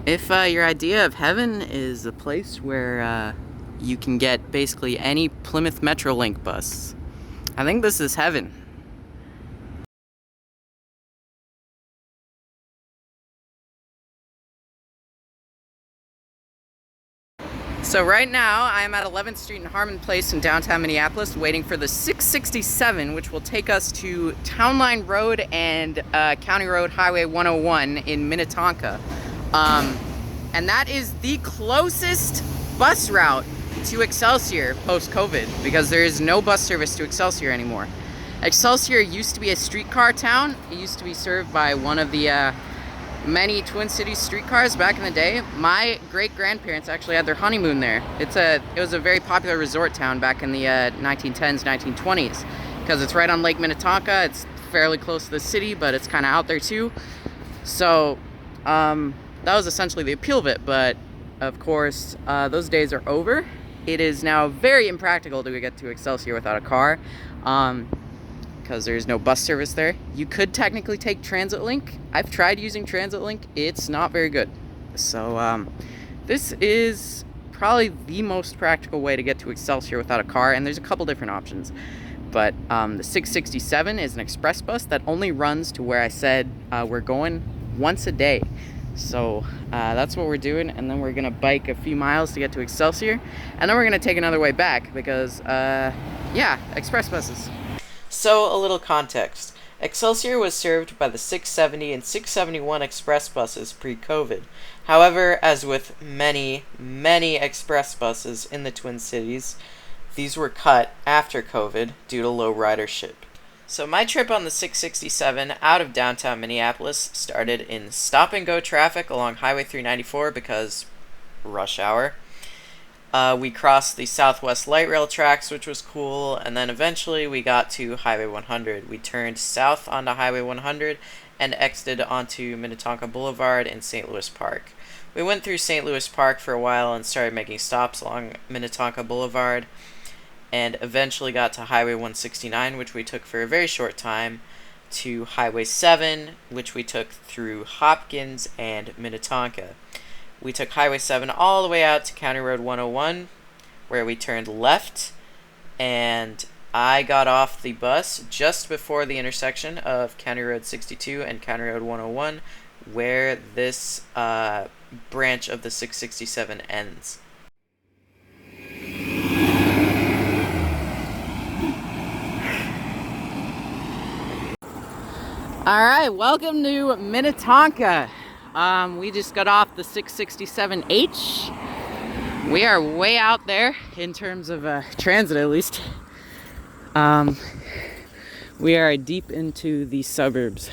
If your idea of heaven is a place where you can get basically any Plymouth Metrolink bus, I think this is heaven. So right now, I'm at 11th Street and Harmon Place in downtown Minneapolis, waiting for the 667, which will take us to Town Line Road and County Road Highway 101 in Minnetonka. And that is the closest bus route to Excelsior post-COVID, because there is no bus service to Excelsior anymore. Excelsior used to be a streetcar town. It used to be served by one of the many Twin Cities streetcars back in the day. My great-grandparents actually had their honeymoon there. It was a very popular resort town back in the 1910s, 1920s, because it's right on Lake Minnetonka. It's fairly close to the city, but it's kind of out there too. So that was essentially the appeal of it, but of course those days are over. It is now very impractical to get to Excelsior without a car, because there's no bus service there. You could technically take Transit Link. I've tried using Transit Link. It's not very good. So this is probably the most practical way to get to Excelsior without a car, and there's a couple different options. But the 667 is an express bus that only runs to where I said we're going once a day. So that's what we're doing, and then we're gonna bike a few miles to get to Excelsior, and then we're gonna take another way back because yeah, express buses. So, a little context. Excelsior was served by the 670 and 671 express buses pre-COVID. However, as with many, many express buses in the Twin Cities, these were cut after COVID due to low ridership. So my trip on the 667 out of downtown Minneapolis started in stop-and-go traffic along Highway 394 because rush hour. We crossed the Southwest Light Rail tracks, which was cool, and then eventually we got to Highway 100. We turned south onto Highway 100 and exited onto Minnetonka Boulevard in St. Louis Park. We went through St. Louis Park for a while and started making stops along Minnetonka Boulevard, and eventually got to Highway 169, which we took for a very short time, to Highway 7, which we took through Hopkins and Minnetonka. We took Highway 7 all the way out to County Road 101, where we turned left, and I got off the bus just before the intersection of County Road 62 and County Road 101, where this branch of the 667 ends. Alright, welcome to Minnetonka. We just got off the 667H. We are way out there in terms of transit, at least. We are deep into the suburbs,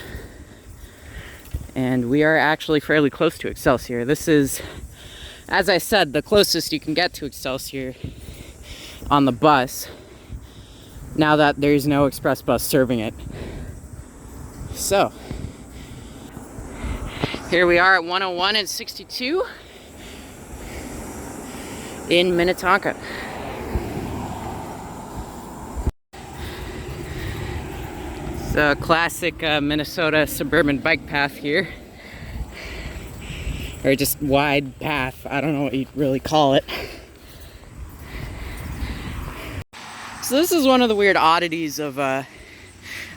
and we are actually fairly close to Excelsior. This is, as I said, the closest you can get to Excelsior on the bus, now that there's no express bus serving it. So here we are at 101 and 62 in Minnetonka. It's a classic Minnesota suburban bike path here. Or just wide path. I don't know what you'd really call it. So this is one of the weird oddities of, I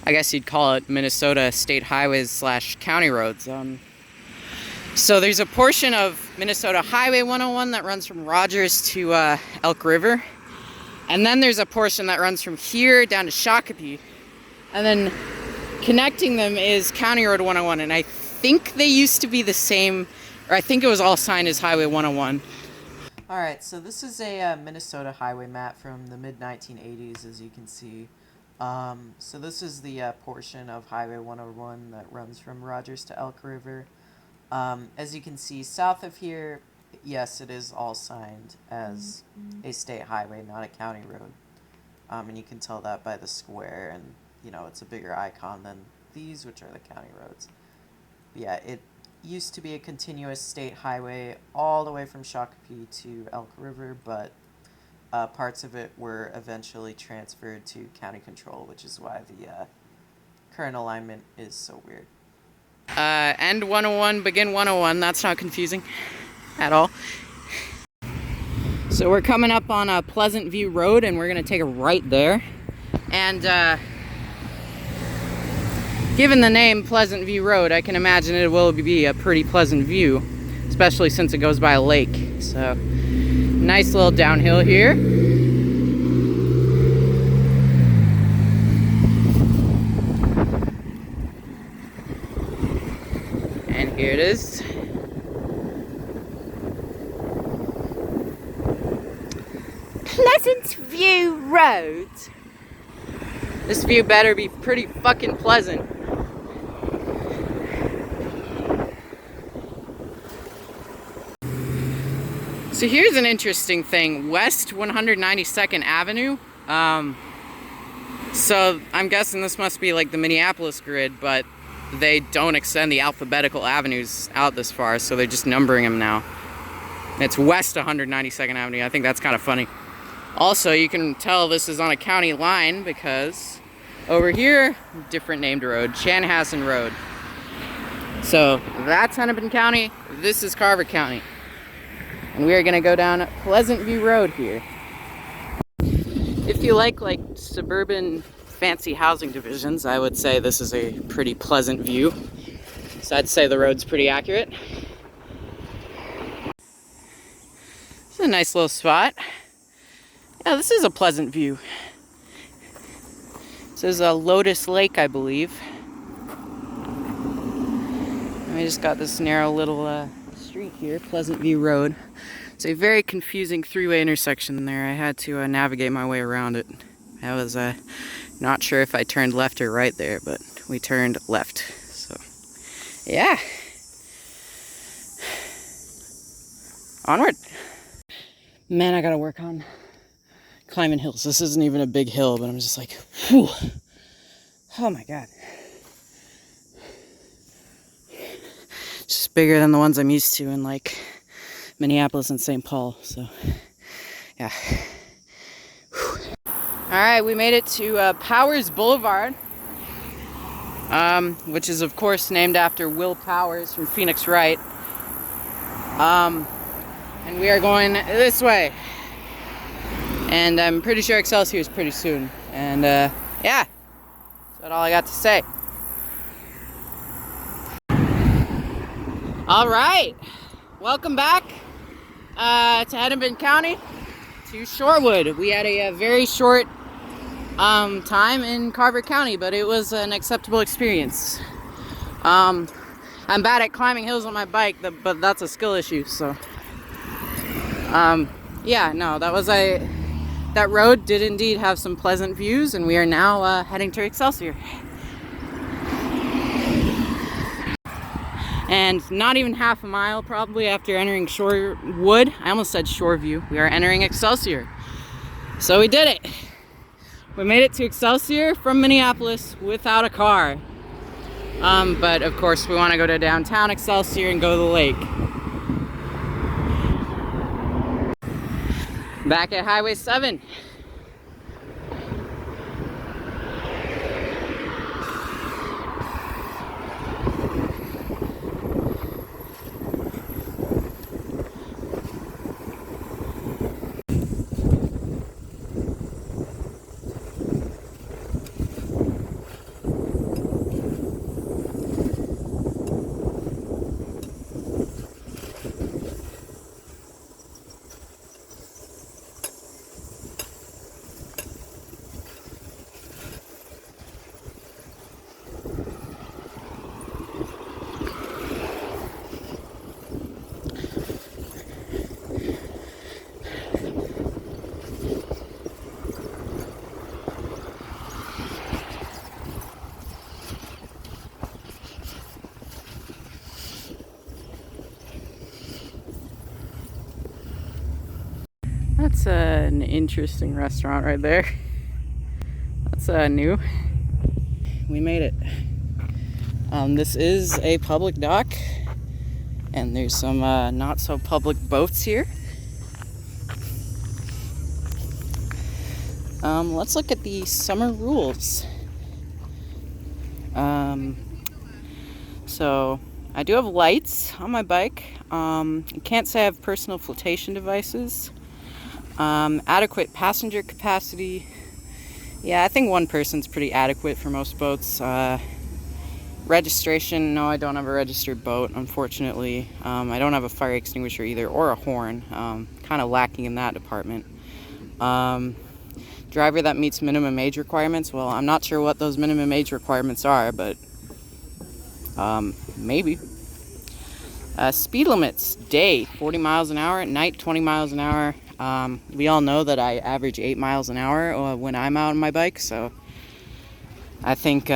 guess you'd call it Minnesota state highways / county roads. So there's a portion of Minnesota Highway 101 that runs from Rogers to Elk River. And then there's a portion that runs from here down to Shakopee. And then connecting them is County Road 101. And I think they used to be the same, or I think it was all signed as Highway 101. Alright, so this is a Minnesota highway map from the mid-1980s, as you can see. So this is the portion of Highway 101 that runs from Rogers to Elk River. As you can see, south of here, yes, it is all signed as a state highway, not a county road. And you can tell that by the square, and, you know, it's a bigger icon than these, which are the county roads. But yeah, it used to be a continuous state highway all the way from Shakopee to Elk River, but parts of it were eventually transferred to county control, which is why the current alignment is so weird. End 101, begin 101. That's not confusing at all. So we're coming up on a Pleasant View Road, and we're gonna take a right there. And given the name Pleasant View Road, I can imagine it will be a pretty pleasant view, especially since it goes by a lake. So nice little downhill here. And here it is. Pleasant View Road. This view better be pretty fucking pleasant. So here's an interesting thing. West 192nd Avenue. So I'm guessing this must be like the Minneapolis grid, but they don't extend the alphabetical avenues out this far, so they're just numbering them now. It's West 192nd Avenue. I think that's kind of funny. Also, you can tell this is on a county line because over here, different named road, Chanhassen Road. So that's Hennepin County, this is Carver County. And we are gonna go down Pleasant View Road here. If you like suburban fancy housing divisions, I would say this is a pretty pleasant view. So I'd say the road's pretty accurate. It's a nice little spot. Yeah, this is a pleasant view. This is a Lotus Lake, I believe. And we just got this narrow little street here, Pleasant View Road. It's a very confusing three-way intersection there. I had to navigate my way around it. I was not sure if I turned left or right there, but we turned left. So, yeah. Onward. Man, I gotta work on climbing hills. This isn't even a big hill, but I'm just like, whew. Oh my god. Just bigger than the ones I'm used to in like Minneapolis and St. Paul, so yeah. Alright, we made it to Powers Boulevard, which is of course named after Will Powers from Phoenix Wright. And we are going this way. And I'm pretty sure Excelsior is pretty soon. And yeah, that's all I got to say. All right, welcome back to Hennepin County, to Shorewood. We had a very short time in Carver County, but it was an acceptable experience. I'm bad at climbing hills on my bike, but that's a skill issue. So yeah, no, that road did indeed have some pleasant views, and we are now heading to Excelsior. And not even half a mile probably after entering Shorewood, I almost said Shoreview, we are entering Excelsior. So we did it. We made it to Excelsior from Minneapolis without a car. But of course we want to go to downtown Excelsior and go to the lake. Back at Highway 7. That's an interesting restaurant right there. That's new. We made it. This is a public dock, and there's some not so public boats here. Let's look at the summer rules. So I do have lights on my bike. I can't say I have personal flotation devices. Adequate passenger capacity. Yeah, I think one person's pretty adequate for most boats. Registration, no, I don't have a registered boat, unfortunately. I don't have a fire extinguisher either, or a horn. Kind of lacking in that department. Driver that meets minimum age requirements. Well, I'm not sure what those minimum age requirements are, but maybe. Speed limits, day 40 miles an hour, at night 20 miles an hour. We all know that I average 8 miles an hour when I'm out on my bike, so I think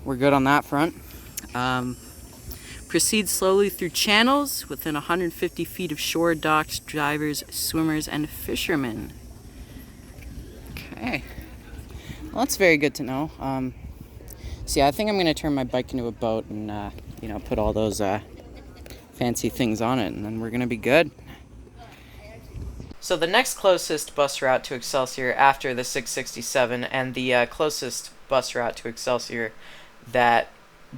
we're good on that front. Proceed slowly through channels within 150 feet of shore, docks, divers, swimmers, and fishermen. Okay. Well, that's very good to know. So yeah, I think I'm going to turn my bike into a boat and, put all those fancy things on it, and then we're going to be good. So the next closest bus route to Excelsior after the 667, and the closest bus route to Excelsior that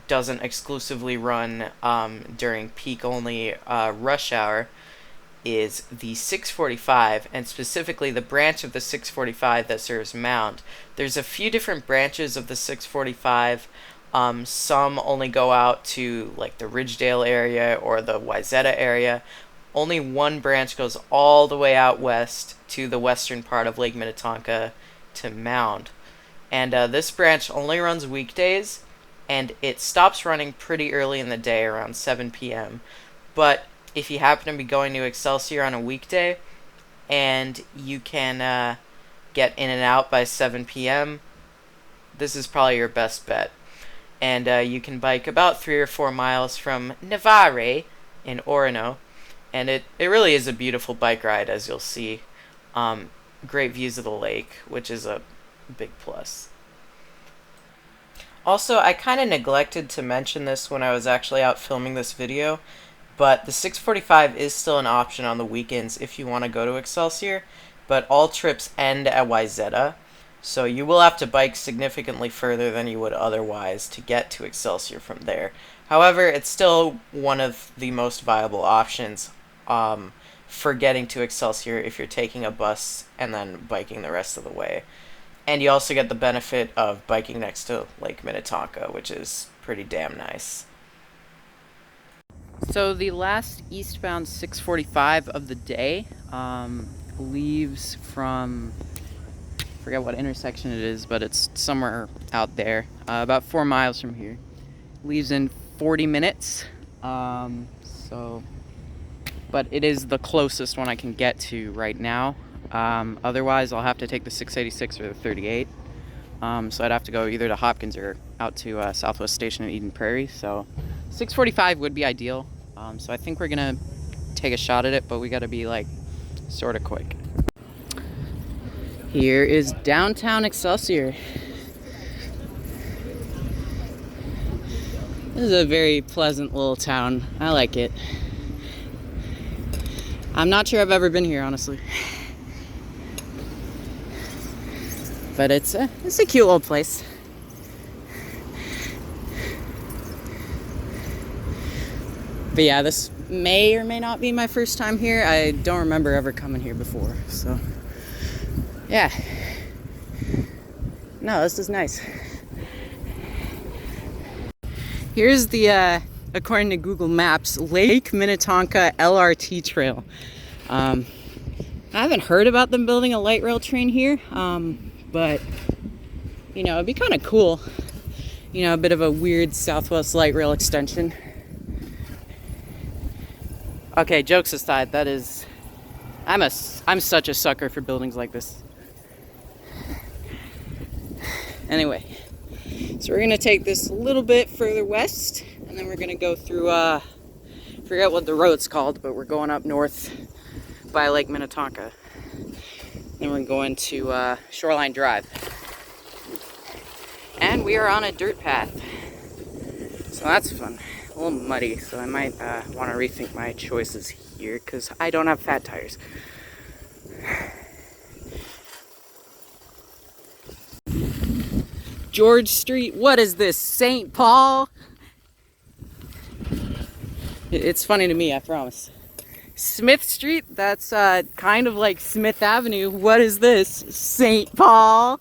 doesn't exclusively run during peak only rush hour, is the 645, and specifically the branch of the 645 that serves Mound. There's a few different branches of the 645. Some only go out to like the Ridgedale area or the Wayzata area. Only one branch goes all the way out west to the western part of Lake Minnetonka to Mound. And this branch only runs weekdays, and it stops running pretty early in the day, around 7 p.m. But if you happen to be going to Excelsior on a weekday and you can get in and out by 7 p.m., this is probably your best bet. And you can bike about 3 or 4 miles from Navarre in Orono, and it really is a beautiful bike ride, as you'll see. Great views of the lake, which is a big plus. Also, I kind of neglected to mention this when I was actually out filming this video, but the 645 is still an option on the weekends if you want to go to Excelsior, but all trips end at Wayzata, so you will have to bike significantly further than you would otherwise to get to Excelsior from there. However, it's still one of the most viable options for getting to Excelsior if you're taking a bus and then biking the rest of the way. And you also get the benefit of biking next to Lake Minnetonka, which is pretty damn nice. So the last eastbound 645 of the day leaves from, I forget what intersection it is, but it's somewhere out there, about 4 miles from here. Leaves in 40 minutes, but it is the closest one I can get to right now. Otherwise, I'll have to take the 686 or the 38. So I'd have to go either to Hopkins or out to Southwest Station in Eden Prairie. So 645 would be ideal. So I think we're gonna take a shot at it, but we gotta be like sort of quick. Here is downtown Excelsior. This is a very pleasant little town. I like it. I'm not sure I've ever been here, honestly. But it's a cute little place. But yeah, this may or may not be my first time here. I don't remember ever coming here before, so yeah. No, this is nice. Here's the, according to Google Maps, Lake Minnetonka LRT Trail. I haven't heard about them building a light rail train here, but, it'd be kind of cool. A bit of a weird Southwest light rail extension. Okay, jokes aside, I'm such a sucker for buildings like this. Anyway, so we're gonna take this a little bit further west, and then we're gonna go through, forget what the road's called, but we're going up north by Lake Minnetonka. Then we're going to Shoreline Drive. And we are on a dirt path. So that's fun. A little muddy, so I might want to rethink my choices here, because I don't have fat tires. George Street, what is this, St. Paul? It's funny to me, I promise. Smith Street, that's kind of like Smith Avenue. What is this? St. Paul?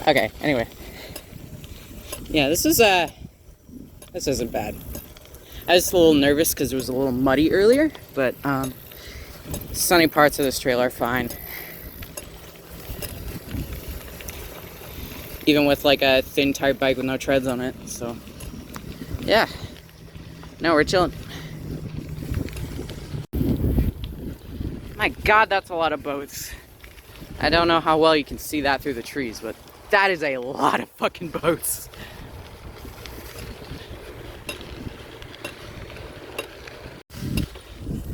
Okay, anyway. Yeah, this isn't bad. I was a little nervous because it was a little muddy earlier, but sunny parts of this trail are fine. Even with like a thin tire bike with no treads on it, so yeah. No, we're chilling. My God, that's a lot of boats. I don't know how well you can see that through the trees, but that is a lot of fucking boats.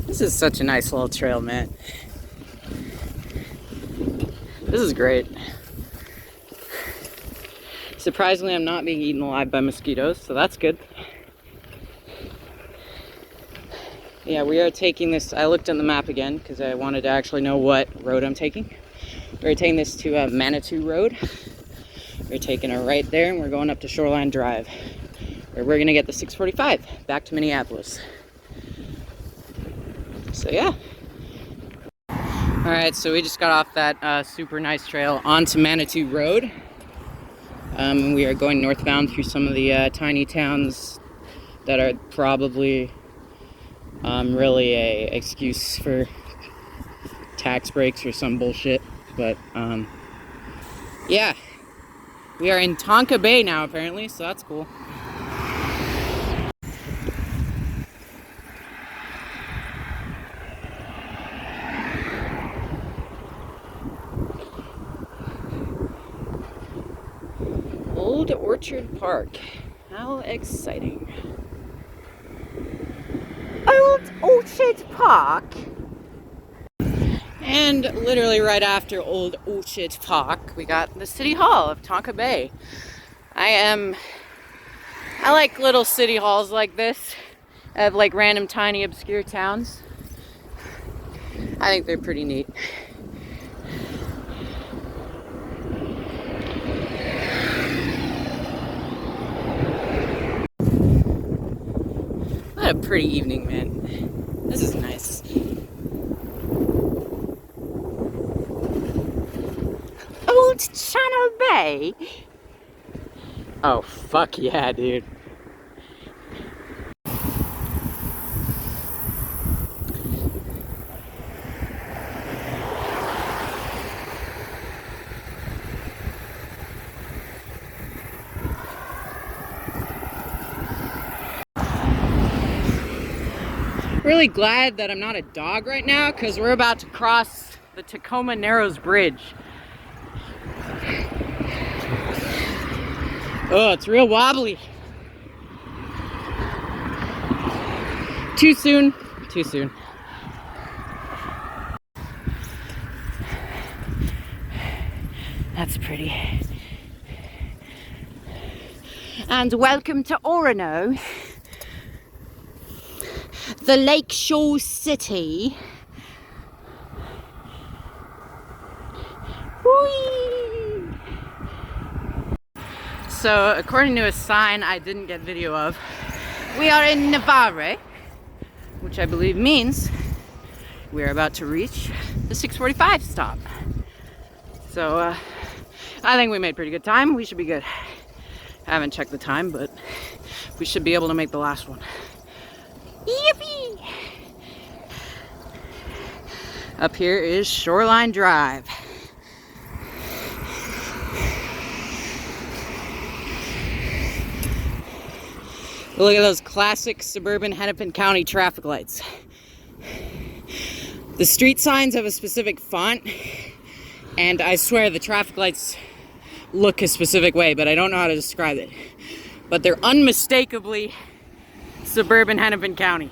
This is such a nice little trail, man. This is great. Surprisingly, I'm not being eaten alive by mosquitoes, so that's good. Yeah, we are taking this. I looked on the map again because I wanted to actually know what road I'm taking. We're taking this to Manitou Road. We're taking it right there, and we're going up to Shoreline Drive, where we're gonna get the 645 back to Minneapolis. So yeah. All right, so we just got off that super nice trail onto Manitou Road. We are going northbound through some of the tiny towns that are probably really a excuse for tax breaks or some bullshit. But yeah, we are in Tonka Bay now apparently, so that's cool. Old Orchard Park. How exciting. Old Orchard Park. And literally right after Old Orchard Park, we got the City Hall of Tonka Bay. I like little city halls like this, of like random tiny obscure towns. I think they're pretty neat. What a pretty evening, man. This is nice. Old Channel Bay? Oh, fuck yeah, dude. Really glad that I'm not a dog right now because we're about to cross the Tacoma Narrows Bridge. Oh, it's real wobbly. Too soon. Too soon. That's pretty. And welcome to Orono, the lakeshore city. Whee! So, according to a sign I didn't get video of, we are in Navarre, which I believe means we're about to reach the 645 stop. So, I think we made pretty good time. We should be good. I haven't checked the time, but we should be able to make the last one. Yippee! Up here is Shoreline Drive. Look at those classic suburban Hennepin County traffic lights. The street signs have a specific font, and I swear the traffic lights look a specific way, but I don't know how to describe it. But they're unmistakably suburban Hennepin County.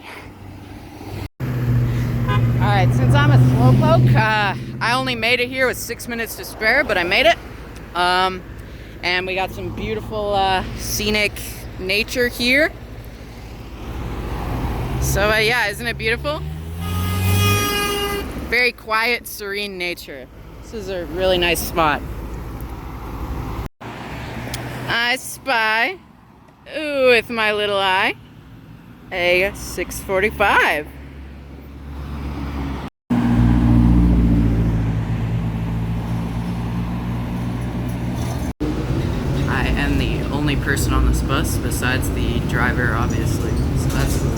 Alright, since I'm a slowpoke, I only made it here with 6 minutes to spare, but I made it. And we got some beautiful scenic nature here. So yeah, isn't it beautiful? Very quiet, serene nature. This is a really nice spot. I spy, ooh, with my little eye, a 645. I am the only person on this bus besides the driver, obviously, so that's cool.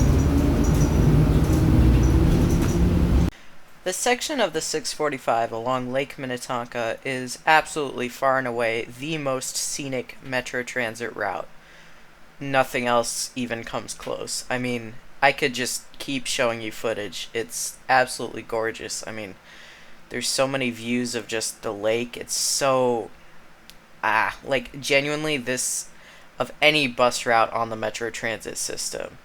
The section of the 645 along Lake Minnetonka is absolutely far and away the most scenic Metro Transit route. Nothing else even comes close. I mean, I could just keep showing you footage. It's absolutely gorgeous. I mean, there's so many views of just the lake. It's so like genuinely this of any bus route on the Metro Transit system.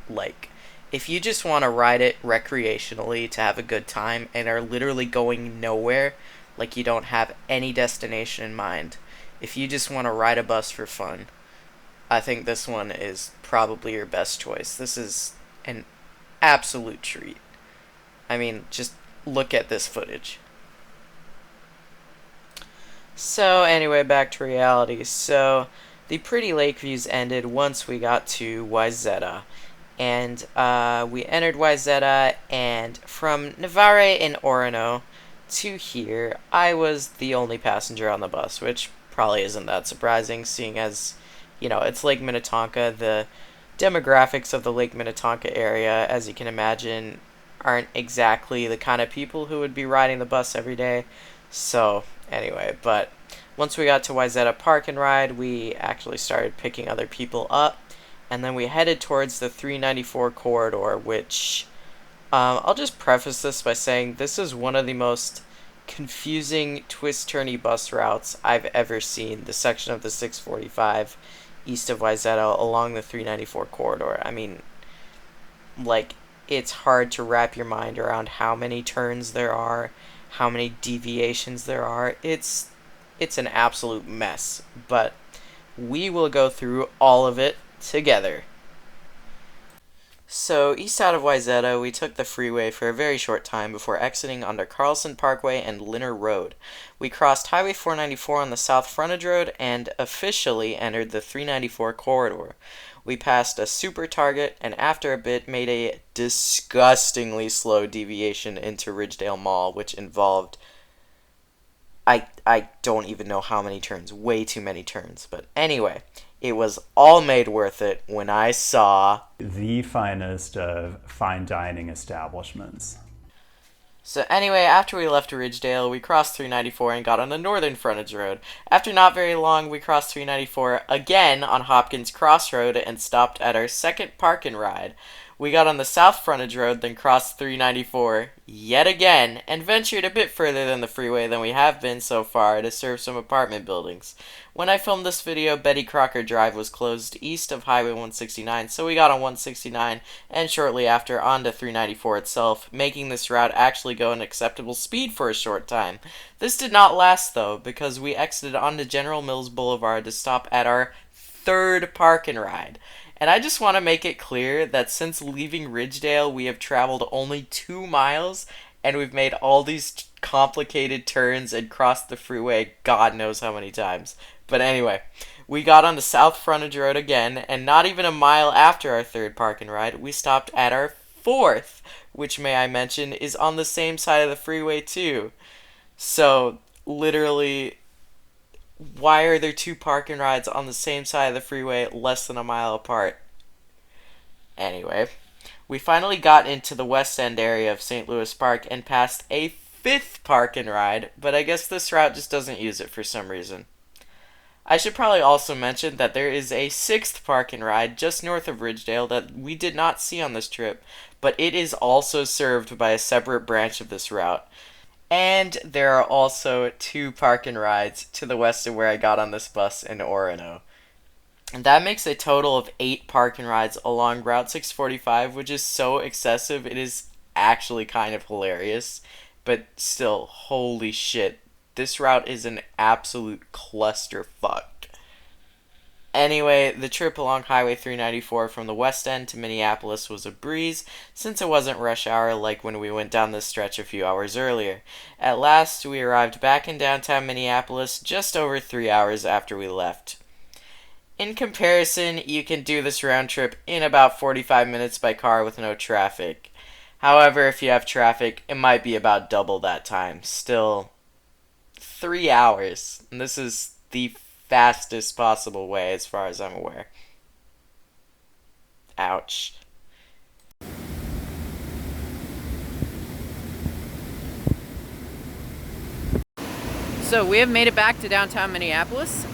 Like if you just want to ride it recreationally to have a good time and are literally going nowhere, like you don't have any destination in mind, if you just want to ride a bus for fun, I think this one is probably your best choice. This is an absolute treat. I mean, just look at this footage. So anyway, back to reality. So the pretty lake views ended once we got to Wayzata. And we entered Wayzata, and from Navarre in Orono to here, I was the only passenger on the bus, which probably isn't that surprising, seeing as, you know, it's Lake Minnetonka. The demographics of the Lake Minnetonka area, as you can imagine, aren't exactly the kind of people who would be riding the bus every day. So, anyway, but once we got to Wayzata Park and Ride, we actually started picking other people up. And then we headed towards the 394 corridor, which I'll just preface this by saying this is one of the most confusing twist-turny bus routes I've ever seen. The section of the 645 east of Wayzata along the 394 corridor. I mean, like, it's hard to wrap your mind around how many turns there are, how many deviations there are. It's an absolute mess, but we will go through all of it together. So, east out of Wayzata, we took the freeway for a very short time before exiting onto Carlson Parkway and Linner Road. We crossed Highway 494 on the South Frontage Road and officially entered the 394 corridor. We passed a super Target and after a bit made a disgustingly slow deviation into Ridgedale Mall, which involved I don't even know how many turns, way too many turns, but anyway, it was all made worth it when I saw the finest of fine dining establishments. So anyway, after we left Ridgedale, we crossed 394 and got on the northern frontage road. After not very long, we crossed 394 again on Hopkins Crossroad and stopped at our second park and ride. We got on the south frontage road, then crossed 394 yet again, and ventured a bit further than the freeway than we have been so far to serve some apartment buildings. When I filmed this video, Betty Crocker Drive was closed east of Highway 169, so we got on 169 and shortly after onto 394 itself, making this route actually go an acceptable speed for a short time. This did not last though, because we exited onto General Mills Boulevard to stop at our third park and ride. And I just want to make it clear that since leaving Ridgedale, we have traveled only 2 miles, and we've made all these complicated turns and crossed the freeway God knows how many times. But anyway, we got on the South Frontage Road again, and not even a mile after our third park and ride, we stopped at our fourth, which, may I mention, is on the same side of the freeway too. So, literally, why are there 2 park and rides on the same side of the freeway less than a mile apart? Anyway, we finally got into the West End area of St. Louis Park and passed a 5th park and ride, but I guess this route just doesn't use it for some reason. I should probably also mention that there is a 6th park and ride just north of Ridgedale that we did not see on this trip, but it is also served by a separate branch of this route. And there are also 2 park and rides to the west of where I got on this bus in Orono. And that makes a total of 8 park and rides along Route 645, which is so excessive it is actually kind of hilarious. But still, holy shit, this route is an absolute clusterfuck. Anyway, the trip along Highway 394 from the West End to Minneapolis was a breeze, since it wasn't rush hour like when we went down this stretch a few hours earlier. At last, we arrived back in downtown Minneapolis just over 3 hours after we left. in comparison, you can do this round trip in about 45 minutes by car with no traffic. However, if you have traffic, it might be about double that time. Still, 3 hours. And this is the fastest possible way as far as I'm aware. Ouch. So we have made it back to downtown Minneapolis.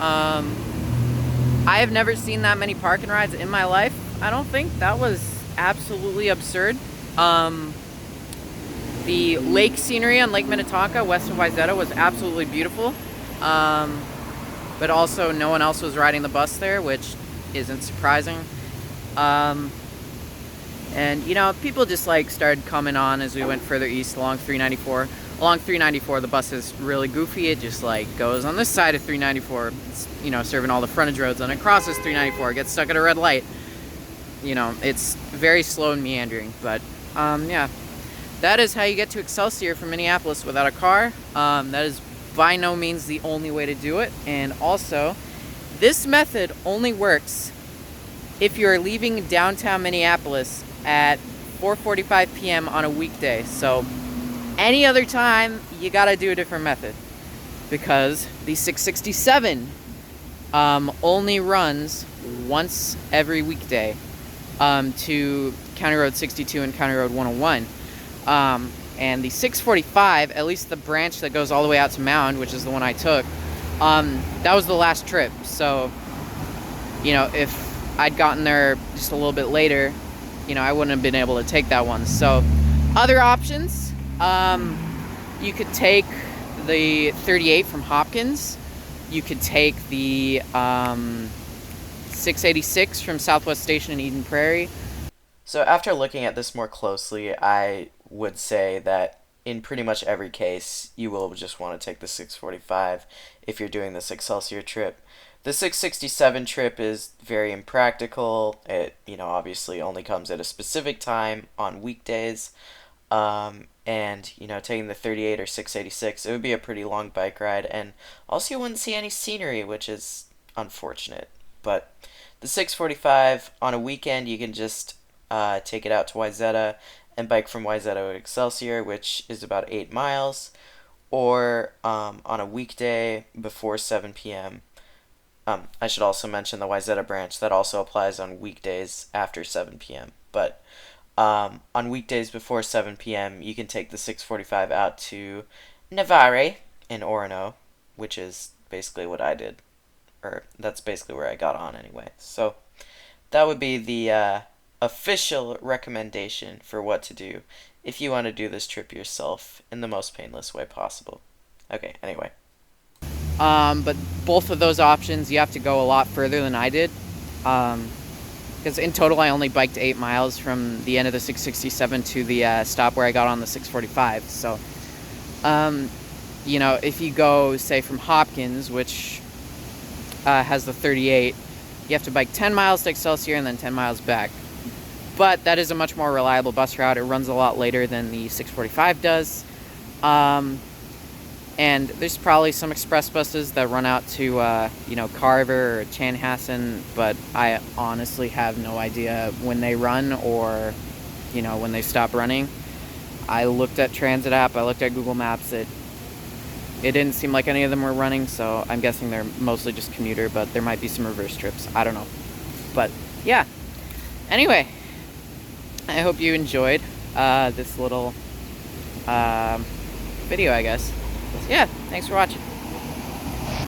I have never seen that many park and rides in my life. I don't think. That was absolutely absurd. The lake scenery on Lake Minnetonka west of Wayzata was absolutely beautiful. But also no one else was riding the bus there, which isn't surprising. And you know, people just like started coming on as we went further east along 394. Along 394, the bus is really goofy. It just like goes on this side of 394. It's, you know, serving all the frontage roads, and it crosses 394. It gets stuck at a red light. You know, it's very slow and meandering. But yeah, that is how you get to Excelsior from Minneapolis without a car. That is by no means the only way to do it. And also, this method only works if you're leaving downtown Minneapolis at 4:45 p.m. on a weekday. So any other time, you gotta do a different method, because the 667 only runs once every weekday to County Road 62 and County Road 101. And the 645, at least the branch that goes all the way out to Mound, which is the one I took, that was the last trip. So, you know, if I'd gotten there just a little bit later, you know, I wouldn't have been able to take that one. So, other options, you could take the 38 from Hopkins. You could take the 686 from Southwest Station in Eden Prairie. So after looking at this more closely, I would say that in pretty much every case, you will just want to take the 645 if you're doing this Excelsior trip. The 667 trip is very impractical. It, you know, obviously only comes at a specific time on weekdays. And, you know, taking the 38 or 686, it would be a pretty long bike ride, and also you wouldn't see any scenery, which is unfortunate. But the 645, on a weekend, you can just take it out to Wayzata and bike from Wayzata to Excelsior, which is about 8 miles, or on a weekday before 7 p.m. I should also mention the Wayzata branch, that also applies on weekdays after 7 p.m. But on weekdays before 7 p.m., you can take the 645 out to Navarre in Orono, which is basically what I did. Or that's basically where I got on anyway. So that would be the official recommendation for what to do if you want to do this trip yourself in the most painless way possible. Okay, anyway. But both of those options, you have to go a lot further than I did. Because in total, I only biked 8 miles from the end of the 667 to the stop where I got on the 645. So, you know, if you go, say, from Hopkins, which has the 38, you have to bike 10 miles to Excelsior and then 10 miles back. But that is a much more reliable bus route. It runs a lot later than the 645 does. And there's probably some express buses that run out to, you know, Carver or Chanhassen, but I honestly have no idea when they run or, you know, when they stop running. I looked at Transit app, I looked at Google Maps, it didn't seem like any of them were running, so I'm guessing they're mostly just commuter, but there might be some reverse trips, I don't know. But, yeah. Anyway, I hope you enjoyed this little video, I guess. Yeah, thanks for watching.